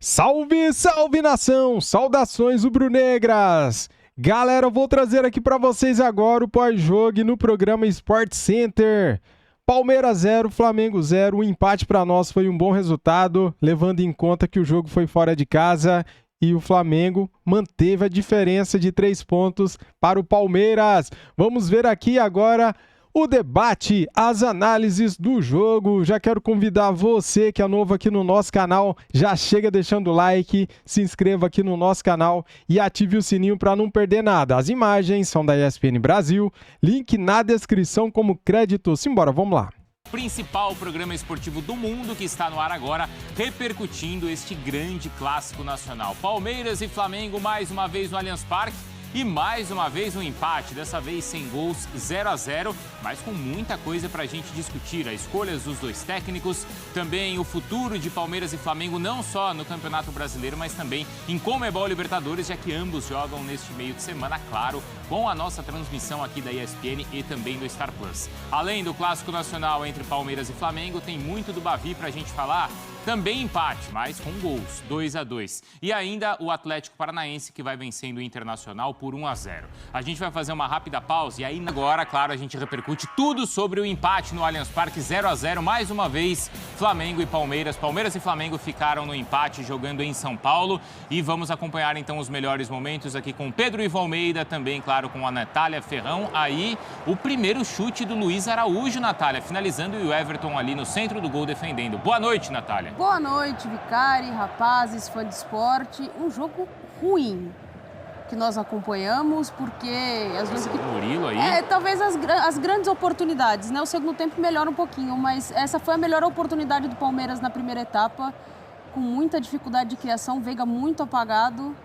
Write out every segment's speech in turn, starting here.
Salve, salve nação! Saudações rubro-negras! Galera, eu vou trazer aqui para vocês agora o pós-jogo no programa Sport Center. Palmeiras 0, Flamengo 0. O empate para nós foi um bom resultado, levando em conta que o jogo foi fora de casa e o Flamengo manteve a diferença de 3 pontos para o Palmeiras. Vamos ver aqui agora o debate, as análises do jogo. Já quero convidar você que é novo aqui no nosso canal, já chega deixando o like, se inscreva aqui no nosso canal e ative o sininho para não perder nada. As imagens são da ESPN Brasil, link na descrição como crédito. Simbora, vamos lá. Principal programa esportivo do mundo que está no ar agora, repercutindo este grande clássico nacional. Palmeiras e Flamengo mais uma vez no Allianz Parque. E mais uma vez um empate, dessa vez sem gols, 0-0, mas com muita coisa para a gente discutir. As escolhas dos dois técnicos, também o futuro de Palmeiras e Flamengo, não só no Campeonato Brasileiro, mas também em Conmebol Libertadores, já que ambos jogam neste meio de semana, claro, com a nossa transmissão aqui da ESPN e também do Star Plus. Além do clássico nacional entre Palmeiras e Flamengo, tem muito do Bavi para a gente falar. Também empate, mas com gols, 2-2. E ainda o Atlético Paranaense, que vai vencendo o Internacional por 1-0. A gente vai fazer uma rápida pausa e aí agora, claro, a gente repercute tudo sobre o empate no Allianz Parque, 0-0. Mais uma vez, Flamengo e Palmeiras. Palmeiras e Flamengo ficaram no empate, jogando em São Paulo. E vamos acompanhar, então, os melhores momentos aqui com Pedro Ivo Almeida, também, claro, com a Natália Ferrão. Aí, o primeiro chute do Luiz Araújo, Natália, finalizando, e o Everton ali no centro do gol defendendo. Boa noite, Natália. Boa noite, Vicari, rapazes, fã de esporte. Um jogo ruim que nós acompanhamos, porque às vezes... Murilo aí? Talvez as grandes oportunidades, né? O segundo tempo melhora um pouquinho, mas essa foi a melhor oportunidade do Palmeiras na primeira etapa, com muita dificuldade de criação, Veiga muito apagado.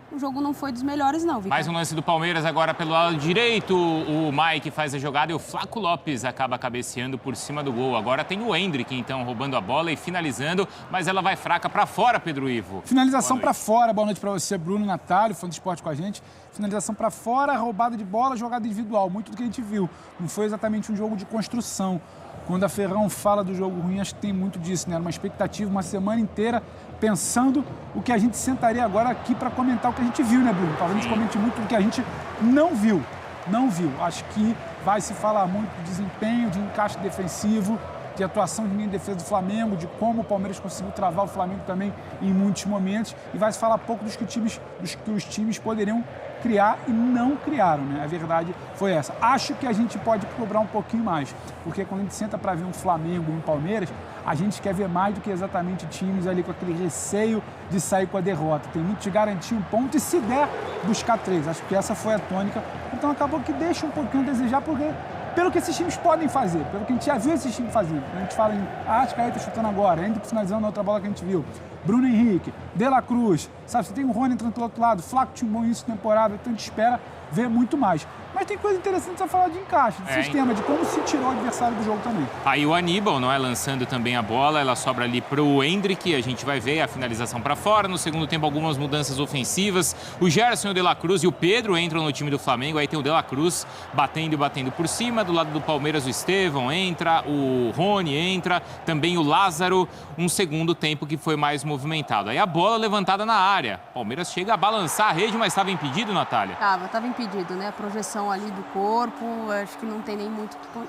O jogo não foi dos melhores, não, Vicari. Mais um lance do Palmeiras agora pelo lado direito. O Mike faz a jogada e o Flaco Lopes acaba cabeceando por cima do gol. Agora tem o Hendrick, então, roubando a bola e finalizando, mas ela vai fraca para fora, Pedro Ivo. Finalização para fora. Boa noite para você, Bruno, Natália, fã do esporte com a gente. Finalização para fora, roubada de bola, jogada individual. Muito do que a gente viu. Não foi exatamente um jogo de construção. Quando a Ferrão fala do jogo ruim, acho que tem muito disso, né? Era uma expectativa, uma semana inteira pensando o que a gente sentaria agora aqui para comentar o que a gente viu, né, Bruno? Talvez a gente comente muito do que a gente não viu. Não viu. Acho que vai se falar muito de desempenho, de encaixe defensivo, de atuação de linha de defesa do Flamengo, de como o Palmeiras conseguiu travar o Flamengo também em muitos momentos. E vai se falar pouco dos que os times poderiam criar e não criaram, né? A verdade foi essa. Acho que a gente pode cobrar um pouquinho mais, porque quando a gente senta para ver um Flamengo e um Palmeiras, a gente quer ver mais do que exatamente times ali com aquele receio de sair com a derrota. Tem muito de garantir um ponto e, se der, buscar 3. Acho que essa foi a tônica. Então acabou que deixa um pouquinho a desejar, porque pelo que esses times podem fazer, pelo que a gente já viu esses times fazendo. A gente fala em Arrascaeta chutando agora, Hendrick finalizando na outra bola que a gente viu, Bruno Henrique, De La Cruz, sabe, você tem o Rony entrando do outro lado, Flaco tinha um bom início de temporada, então a gente espera ver muito mais. Mas tem coisa interessante a falar de encaixe, de sistema, de como se tirou o adversário do jogo também. Aí o Aníbal, não é, lançando também a bola, ela sobra ali pro Hendrick, a gente vai ver a finalização para fora. No segundo tempo, algumas mudanças ofensivas. O Gerson, o De La Cruz e o Pedro entram no time do Flamengo. Aí tem o De La Cruz batendo e batendo por cima. Do lado do Palmeiras, o Estevão entra, o Rony entra, também o Lázaro. Um segundo tempo que foi mais movimentado. Aí a bola levantada na área. O Palmeiras chega a balançar a rede, mas estava impedido, Natália? Estava impedido, né? A projeção ali do corpo, acho que não tem nem muito o que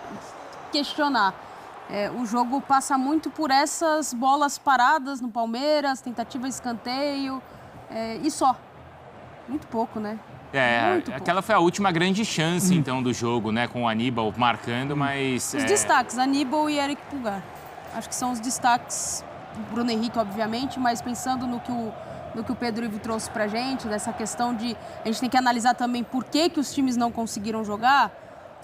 questionar. O jogo passa muito por essas bolas paradas no Palmeiras, tentativa de escanteio, e só. Muito pouco, né? Aquela foi a última grande chance, então, do jogo, né? Com o Aníbal marcando, mas... Os destaques, Aníbal e Eric Pulgar. Acho que são os destaques. Bruno Henrique, obviamente, mas pensando no que o Pedro Ivo trouxe pra gente, dessa questão de... A gente tem que analisar também por que os times não conseguiram jogar.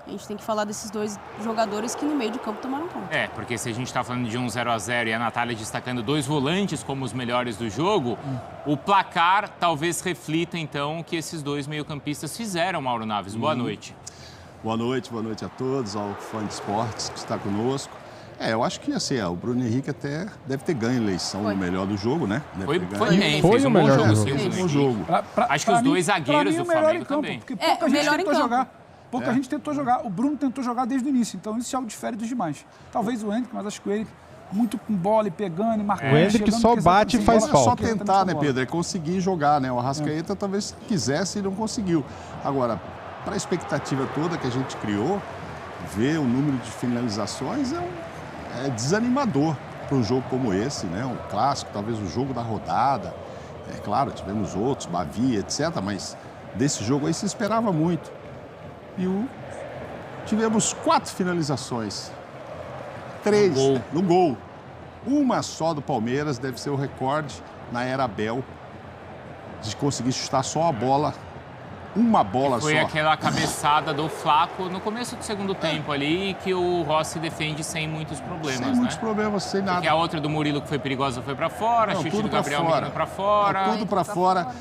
A gente tem que falar desses dois jogadores que no meio de campo tomaram conta. Porque se a gente está falando de um 0-0 e a Natália destacando dois volantes como os melhores do jogo, o placar talvez reflita, então, o que esses dois meio-campistas fizeram, Mauro Naves. Boa noite. Boa noite a todos, ao fã de esportes que está conosco. Eu acho que assim, o Bruno Henrique até deve ter ganho a eleição do melhor do jogo, né? Foi o melhor jogo. Acho que os dois zagueiros do Flamengo também. Porque pouca gente tentou jogar. Pouca gente tentou jogar. O Bruno tentou jogar desde o início, então isso já o difere dos demais. Talvez o Hendrick, mas acho que o Hendrick muito com bola e pegando e marcando. O Endrick só bate e faz falta. É só tentar, né, Pedro? É conseguir jogar, né? O Arrascaeta talvez quisesse e não conseguiu. Agora, para a expectativa toda que a gente criou, ver o número de finalizações é desanimador para um jogo como esse, né? Um clássico, talvez o jogo da rodada. É claro, tivemos outros, Bavia, etc. Mas desse jogo aí se esperava muito. E tivemos 4 finalizações. 3 no gol. Uma só do Palmeiras, deve ser o recorde na era Abel, de conseguir chutar só a bola. Uma bola Foi só. Foi aquela cabeçada do Flaco no começo do segundo tempo ali, que o Rossi defende sem muitos problemas, Sem muitos problemas, sem nada. Porque a outra do Murilo que foi perigosa foi pra fora, chute do Gabriel Menino pra fora. Tudo pra fora.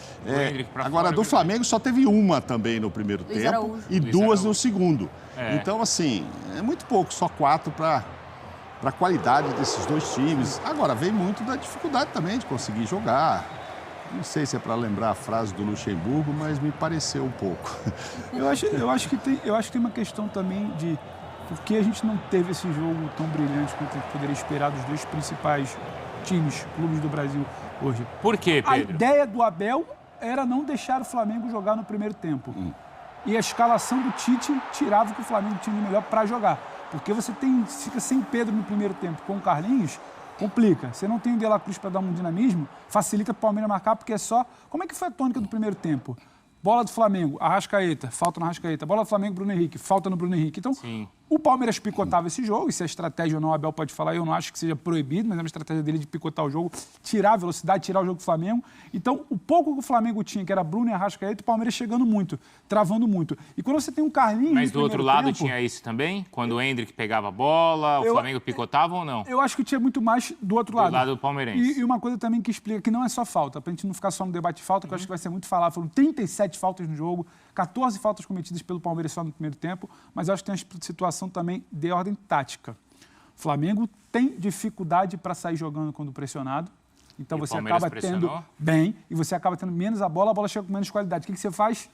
Agora, do Flamengo só teve uma também no primeiro tempo e 2 no segundo. Então, assim, é muito pouco, só 4 para a qualidade desses dois times. Agora, vem muito da dificuldade também de conseguir jogar. Não sei se é para lembrar a frase do Luxemburgo, mas me pareceu um pouco. Eu acho que tem uma questão também de por que a gente não teve esse jogo tão brilhante quanto a gente poderia esperar dos dois principais clubes do Brasil hoje. Por quê, Pedro? A ideia do Abel era não deixar o Flamengo jogar no primeiro tempo. E a escalação do Tite tirava o que o Flamengo tinha de melhor para jogar. Porque você fica sem Pedro no primeiro tempo com o Carlinhos, complica. Você não tem o De La Cruz para dar um dinamismo, facilita para o Palmeiras marcar, porque é só... Como é que foi a tônica do primeiro tempo? Bola do Flamengo, Arrascaeta, falta no Arrascaeta. Bola do Flamengo, Bruno Henrique, falta no Bruno Henrique. Então, o Palmeiras picotava esse jogo, e se é estratégia ou não, o Abel pode falar, eu não acho que seja proibido, mas é uma estratégia dele de picotar o jogo, tirar a velocidade, tirar o jogo do Flamengo. Então, o pouco que o Flamengo tinha, que era Bruno e Arrascaeta, o Palmeiras chegando muito, travando muito. E quando você tem um Carlinhos... Mas do outro lado tinha isso também? Quando o Endrick pegava a bola, o Flamengo picotava ou não? Eu acho que tinha muito mais do outro lado. Do lado do palmeirense. E uma coisa também que explica que não é só falta, pra gente não ficar só no debate de falta, que eu acho que vai ser muito falado. Foram 37 faltas no jogo, 14 faltas cometidas pelo Palmeiras só no primeiro tempo, mas eu acho que tem uma situação também de ordem tática. O Flamengo tem dificuldade para sair jogando quando pressionado, então você acaba tendo bem e você acaba tendo menos a bola chega com menos qualidade. O que você faz?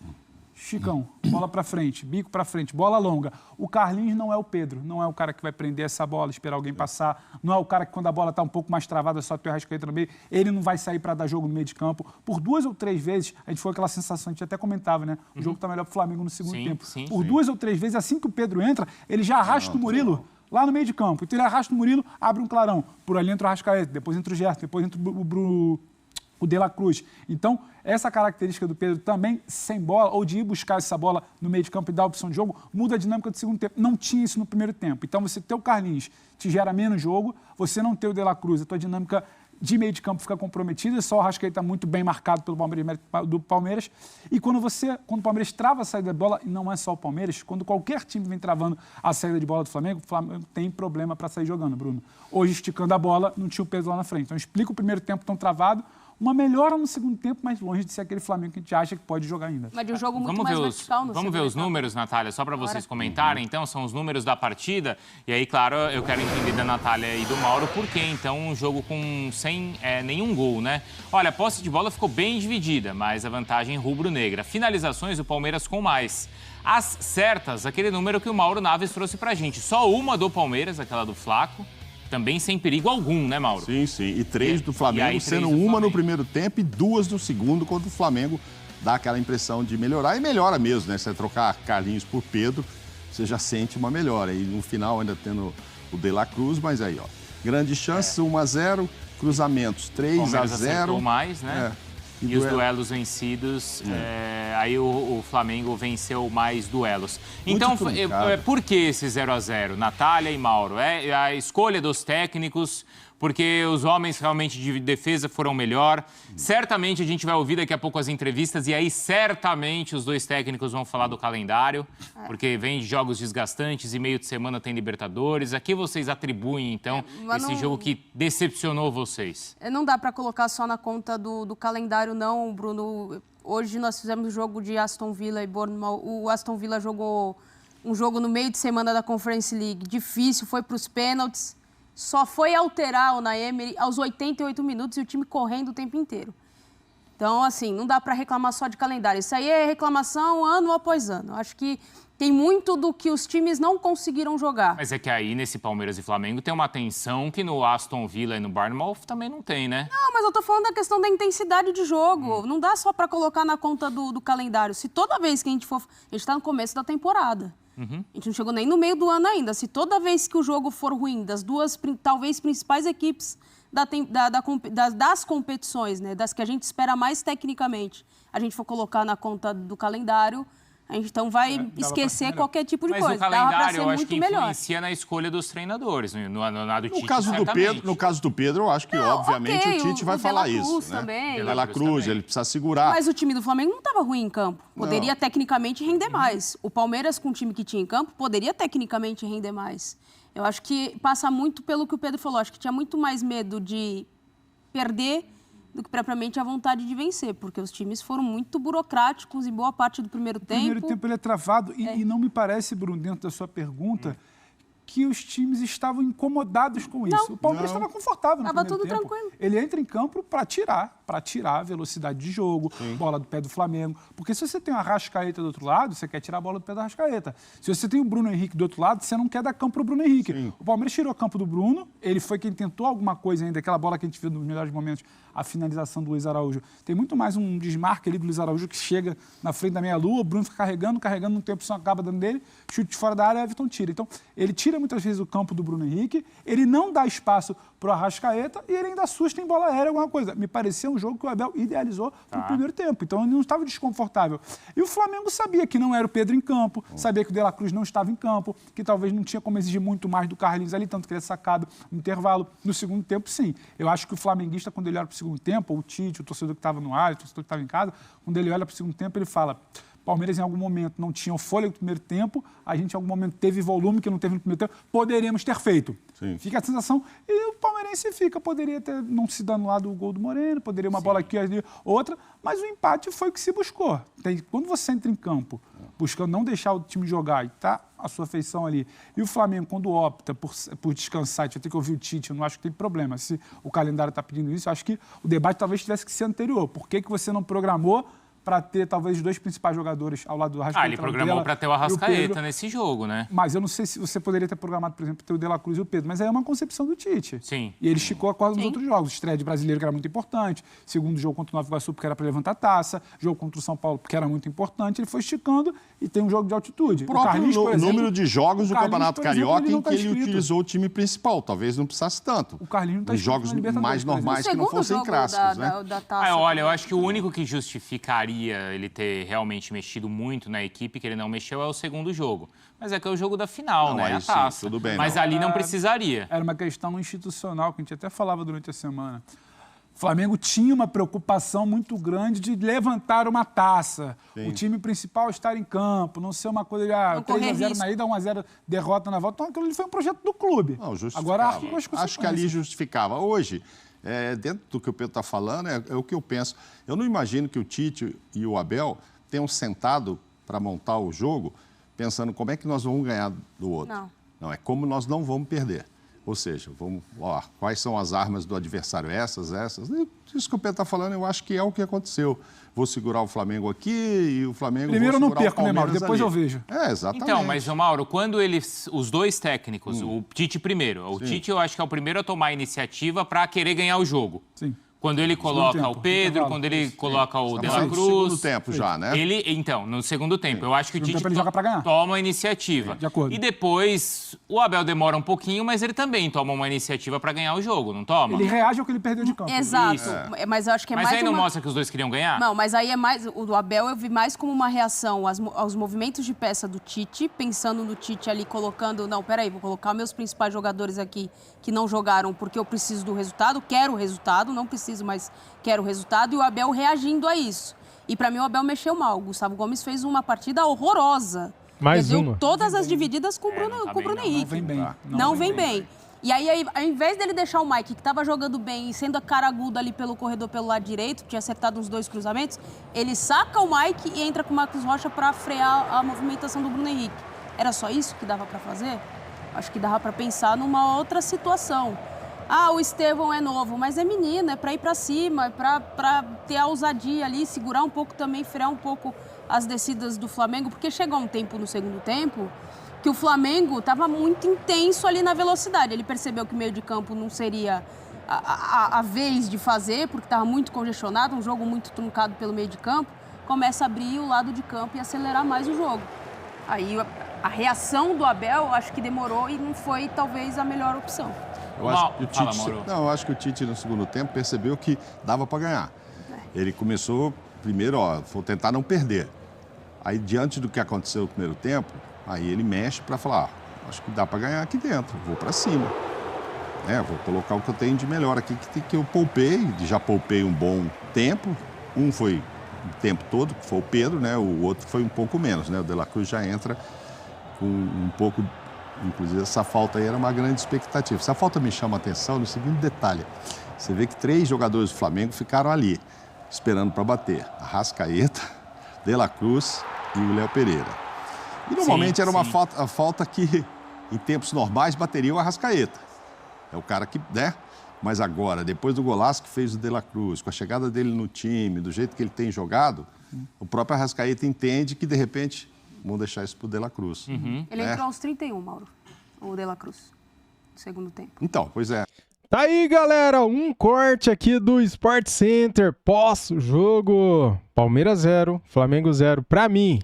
Chicão, bola para frente, bico para frente, bola longa. O Carlinhos não é o Pedro, não é o cara que vai prender essa bola, esperar alguém passar, não é o cara que quando a bola está um pouco mais travada, só tem o Arrascaeta no meio, ele não vai sair para dar jogo no meio de campo. Por 2 ou 3 vezes, a gente foi aquela sensação, a gente até comentava, né? O jogo está melhor para o Flamengo no segundo tempo. Por 2 ou 3 vezes, assim que o Pedro entra, ele já arrasta o Murilo lá no meio de campo. Então ele arrasta o Murilo, abre um clarão. Por ali entra o Arrascaeta, depois entra o Gerson, depois entra o De La Cruz. Então, essa característica do Pedro também, sem bola, ou de ir buscar essa bola no meio de campo e dar a opção de jogo, muda a dinâmica do segundo tempo. Não tinha isso no primeiro tempo. Então, você ter o Carlinhos te gera menos jogo, você não ter o De La Cruz, a tua dinâmica de meio de campo fica comprometida, só o Arrascaeta muito bem marcado pelo Palmeiras. E quando o Palmeiras trava a saída de bola, e não é só o Palmeiras, quando qualquer time vem travando a saída de bola do Flamengo, o Flamengo tem problema para sair jogando, Bruno. Hoje, esticando a bola, não tinha o Pedro lá na frente. Então, explica o primeiro tempo tão travado, uma melhora no segundo tempo, mas longe de ser aquele Flamengo que a gente acha que pode jogar ainda. Mas de um jogo muito mais vertical no Vamos ver os números, Natália, só para vocês comentarem. Então, são os números da partida. E aí, claro, eu quero entender da Natália e do Mauro por que, então, um jogo sem nenhum gol, né? Olha, a posse de bola ficou bem dividida, mas a vantagem rubro-negra. Finalizações, o Palmeiras com mais. As certas, aquele número que o Mauro Naves trouxe pra gente. Só uma do Palmeiras, aquela do Flaco. Também sem perigo algum, né, Mauro? Sim. E 3 do Flamengo, sendo uma no primeiro tempo e 2 no segundo, quando o Flamengo dá aquela impressão de melhorar. E melhora mesmo, né? Se você trocar Carlinhos por Pedro, você já sente uma melhora. E no final ainda tendo o De La Cruz, mas aí, ó. Grandes chances, 1-0, cruzamentos 3-0. Mais, né? E os duelos vencidos, aí o Flamengo venceu mais duelos. Então, por que esse 0-0? Natália e Mauro? É a escolha dos técnicos, porque os homens realmente de defesa foram melhor. Certamente a gente vai ouvir daqui a pouco as entrevistas e aí certamente os dois técnicos vão falar do calendário, porque vem de jogos desgastantes e meio de semana tem Libertadores. A que vocês atribuem, então, esse jogo que decepcionou vocês? Não dá para colocar só na conta do calendário, não, Bruno. Hoje nós fizemos o jogo de Aston Villa e Bournemouth. O Aston Villa jogou um jogo no meio de semana da Conference League. Difícil, foi para os pênaltis. Só foi alterar o Unai Emery aos 88 minutos e o time correndo o tempo inteiro. Então, assim, não dá para reclamar só de calendário. Isso aí é reclamação ano após ano. Acho que tem muito do que os times não conseguiram jogar. Mas é que aí, nesse Palmeiras e Flamengo, tem uma tensão que no Aston Villa e no Bournemouth também não tem, né? Não, mas eu tô falando da questão da intensidade de jogo. Não dá só para colocar na conta do calendário. Se toda vez que a gente for... A gente tá no começo da temporada. A gente não chegou nem no meio do ano ainda. Se toda vez que o jogo for ruim, das duas, talvez, principais equipes das competições, né, das que a gente espera mais tecnicamente, a gente for colocar na conta do calendário, a gente então vai esquecer qualquer tipo de coisa. Mas o calendário, eu acho que influencia na escolha dos treinadores, na do Tite, no caso do Pedro, eu acho que, obviamente, o Tite vai falar isso. Também. De La Cruz, ele precisa segurar. Mas o time do Flamengo não estava ruim em campo. Poderia, tecnicamente, render mais. O Palmeiras, com o time que tinha em campo, poderia, tecnicamente, render mais. Eu acho que passa muito pelo que o Pedro falou. Acho que tinha muito mais medo de perder do que propriamente a vontade de vencer, porque os times foram muito burocráticos em boa parte do primeiro tempo. O primeiro tempo ele é travado e não me parece, Bruno, dentro da sua pergunta, que os times estavam incomodados com isso. O Palmeiras estava confortável no primeiro tempo. Estava tudo tranquilo. Ele entra em campo para tirar a velocidade de jogo, bola do pé do Flamengo. Porque se você tem uma Arrascaeta do outro lado, você quer tirar a bola do pé da Arrascaeta. Se você tem o Bruno Henrique do outro lado, você não quer dar campo para o Bruno Henrique. O Palmeiras tirou o campo do Bruno, ele foi quem tentou alguma coisa ainda, aquela bola que a gente viu nos melhores momentos, a finalização do Luiz Araújo. Tem muito mais um desmarque ali do Luiz Araújo que chega na frente da meia-lua, o Bruno fica carregando, um tempo só acaba dando dele, chute fora da área, Everton tira. Então, ele tira muitas vezes o campo do Bruno Henrique, ele não dá espaço para o Arrascaeta e ele ainda assusta em bola aérea alguma coisa. Me parecia um jogo que o Abel idealizou no primeiro tempo, então ele não estava desconfortável. E o Flamengo sabia que não era o Pedro em campo, sabia que o De La Cruz não estava em campo, que talvez não tinha como exigir muito mais do Carlinhos ali, tanto que ele é sacado no intervalo. No segundo tempo, sim. Eu acho que o flamenguista, quando ele olha para o segundo tempo, ou o Tite, o torcedor que estava no ar, o torcedor que estava em casa, quando ele olha para o segundo tempo, ele fala: Palmeiras em algum momento não tinha o fôlego do primeiro tempo, a gente em algum momento teve volume que não teve no primeiro tempo, poderíamos ter feito. Sim. Fica a sensação, e o palmeirense poderia ter não se dando lá do gol do Moreno, poderia uma bola aqui, ali, outra, mas o empate foi o que se buscou. Quando você entra em campo, buscando não deixar o time jogar e tá a sua feição ali, e o Flamengo, quando opta por descansar, a gente vai ter que ouvir o Tite, eu não acho que tem problema. Se o calendário está pedindo isso, eu acho que o debate talvez tivesse que ser anterior. Por que você não programou para ter talvez os dois principais jogadores ao lado do Arrascaeta? Ele programou para ter o Arrascaeta nesse jogo, né? Mas eu não sei se você poderia ter programado, por exemplo, ter o De La Cruz e o Pedro, mas aí é uma concepção do Tite. Sim. E ele esticou a corda dos outros jogos. Estreia de Brasileiro, que era muito importante, segundo jogo contra o Nova Iguaçu, porque era para levantar a taça, jogo contra o São Paulo, porque era muito importante, ele foi esticando e tem um jogo de altitude. O próprio número de jogos do Campeonato Carioca em que ele utilizou o time principal, talvez não precisasse tanto. O Carlinhos não está jogos mais normais que não fossem clássicos, né? Olha, eu acho que o único que justificaria ele ter realmente mexido muito na equipe, que ele não mexeu, é o segundo jogo. Mas é que é o jogo da final, né? A taça. Tudo bem, mas ali não precisaria. Era uma questão institucional, que a gente até falava durante a semana. O Flamengo tinha uma preocupação muito grande de levantar uma taça. Sim. O time principal estar em campo, não ser uma coisa de 3-0 na ida, 1-0 derrota na volta. Então, aquilo ali foi um projeto do clube. Não, agora, acho que ali justificava. Hoje, dentro do que o Pedro está falando, é o que eu penso. Eu não imagino que o Tite e o Abel tenham sentado para montar o jogo pensando como é que nós vamos ganhar do outro. Não, é como nós não vamos perder. Ou seja, quais são as armas do adversário? Essas. Isso que o Pedro está falando, eu acho que é o que aconteceu. Vou segurar o Flamengo aqui e o Flamengo... Primeiro eu não perco, né, Mauro? Depois eu vejo. Exatamente. Então, mas, Mauro, quando os dois técnicos, o Tite primeiro, o Tite eu acho que é o primeiro a tomar a iniciativa para querer ganhar o jogo. Sim. Quando ele coloca o Pedro, quando ele coloca o De La Cruz... No segundo tempo já, né? Então, no segundo tempo. Eu acho que o Tite toma a iniciativa. De acordo. E depois, o Abel demora um pouquinho, mas ele também toma uma iniciativa para ganhar o jogo, não toma? Ele reage ao que ele perdeu de campo. Exato. Mas eu acho que é mais aí não mostra que os dois queriam ganhar? Não, mas aí é mais... O do Abel eu vi mais como uma reação aos movimentos de peça do Tite, pensando no Tite ali colocando... Não, peraí, vou colocar meus principais jogadores aqui que não jogaram porque eu preciso do resultado, quero o resultado, não preciso, mas... quero o resultado, e o Abel reagindo a isso. E para mim o Abel mexeu mal. O Gustavo Gomes fez uma partida horrorosa. Perdeu todas as divididas com o Bruno Henrique. Não vem bem. E aí, ao invés dele deixar o Mike, que estava jogando bem e sendo a cara aguda ali pelo corredor pelo lado direito, tinha acertado uns 2 cruzamentos, ele saca o Mike e entra com o Marcos Rocha para frear a movimentação do Bruno Henrique. Era só isso que dava para fazer? Acho que dava para pensar numa outra situação. o Estevão é novo, mas é menino, é para ir para cima, é para ter a ousadia ali, segurar um pouco também, frear um pouco as descidas do Flamengo, porque chegou um tempo no segundo tempo que o Flamengo estava muito intenso ali na velocidade. Ele percebeu que o meio de campo não seria a vez de fazer, porque estava muito congestionado, um jogo muito truncado pelo meio de campo, começa a abrir o lado de campo e acelerar mais o jogo. Aí a reação do Abel, acho que demorou e não foi talvez a melhor opção. Eu acho que o Tite no segundo tempo percebeu que dava para ganhar. Ele começou primeiro, vou tentar não perder. Aí diante do que aconteceu no primeiro tempo, aí ele mexe para falar, acho que dá para ganhar aqui dentro, vou para cima. Vou colocar o que eu tenho de melhor aqui, que eu poupei, já poupei um bom tempo. Um foi o tempo todo, que foi o Pedro, né? O outro foi um pouco menos, né? O De La Cruz já entra com um pouco... Inclusive, essa falta aí era uma grande expectativa. Essa falta me chama a atenção no seguinte detalhe. Você vê que 3 jogadores do Flamengo ficaram ali, esperando para bater. Arrascaeta, De La Cruz e o Léo Pereira. E normalmente era uma falta que, em tempos normais, bateria o Arrascaeta. É o cara que, né? Mas agora, depois do golaço que fez o De La Cruz, com a chegada dele no time, do jeito que ele tem jogado, o próprio Arrascaeta entende que, de repente, vão deixar isso pro De La Cruz. Ele entrou aos 31, Mauro, o De La Cruz, no segundo tempo. Então, pois é. Tá aí, galera, um corte aqui do Sport Center pós-jogo. Palmeiras 0, Flamengo 0. Pra mim,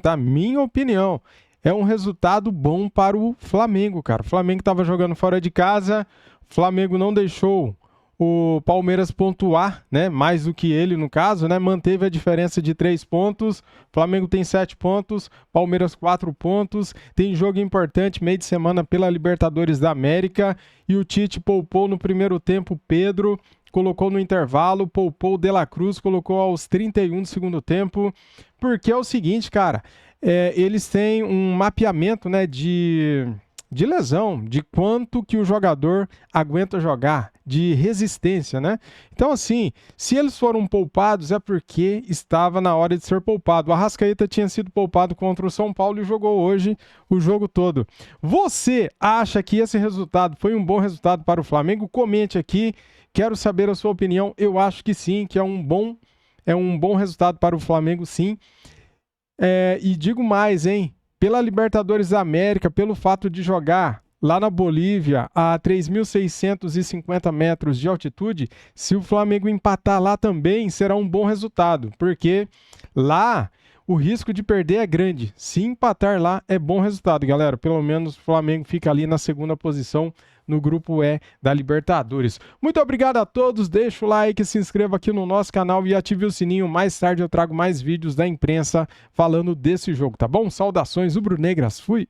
tá? Minha opinião. É um resultado bom para o Flamengo, cara. O Flamengo estava jogando fora de casa, o Flamengo não deixou o Palmeiras pontuar, né? Mais do que ele, no caso, né? Manteve a diferença de 3 pontos. O Flamengo tem 7 pontos, Palmeiras 4 pontos. Tem jogo importante, meio de semana pela Libertadores da América. E o Tite poupou no primeiro tempo Pedro, colocou no intervalo, poupou o De La Cruz, colocou aos 31 do segundo tempo. Porque é o seguinte, cara... eles têm um mapeamento, né, de lesão, de quanto que o jogador aguenta jogar, de resistência, né? Então, assim, se eles foram poupados é porque estava na hora de ser poupado. O Arrascaeta tinha sido poupado contra o São Paulo e jogou hoje o jogo todo. Você acha que esse resultado foi um bom resultado para o Flamengo? Comente aqui, quero saber a sua opinião. Eu acho que sim, que é um bom resultado para o Flamengo, sim. E digo mais, hein? Pela Libertadores da América, pelo fato de jogar lá na Bolívia a 3.650 metros de altitude, se o Flamengo empatar lá também, será um bom resultado, porque lá o risco de perder é grande. Se empatar lá, é bom resultado, galera. Pelo menos o Flamengo fica ali na segunda posição no grupo E da Libertadores. Muito obrigado a todos, deixa o like, se inscreva aqui no nosso canal e ative o sininho. Mais tarde eu trago mais vídeos da imprensa falando desse jogo, tá bom? Saudações rubro-negras, fui!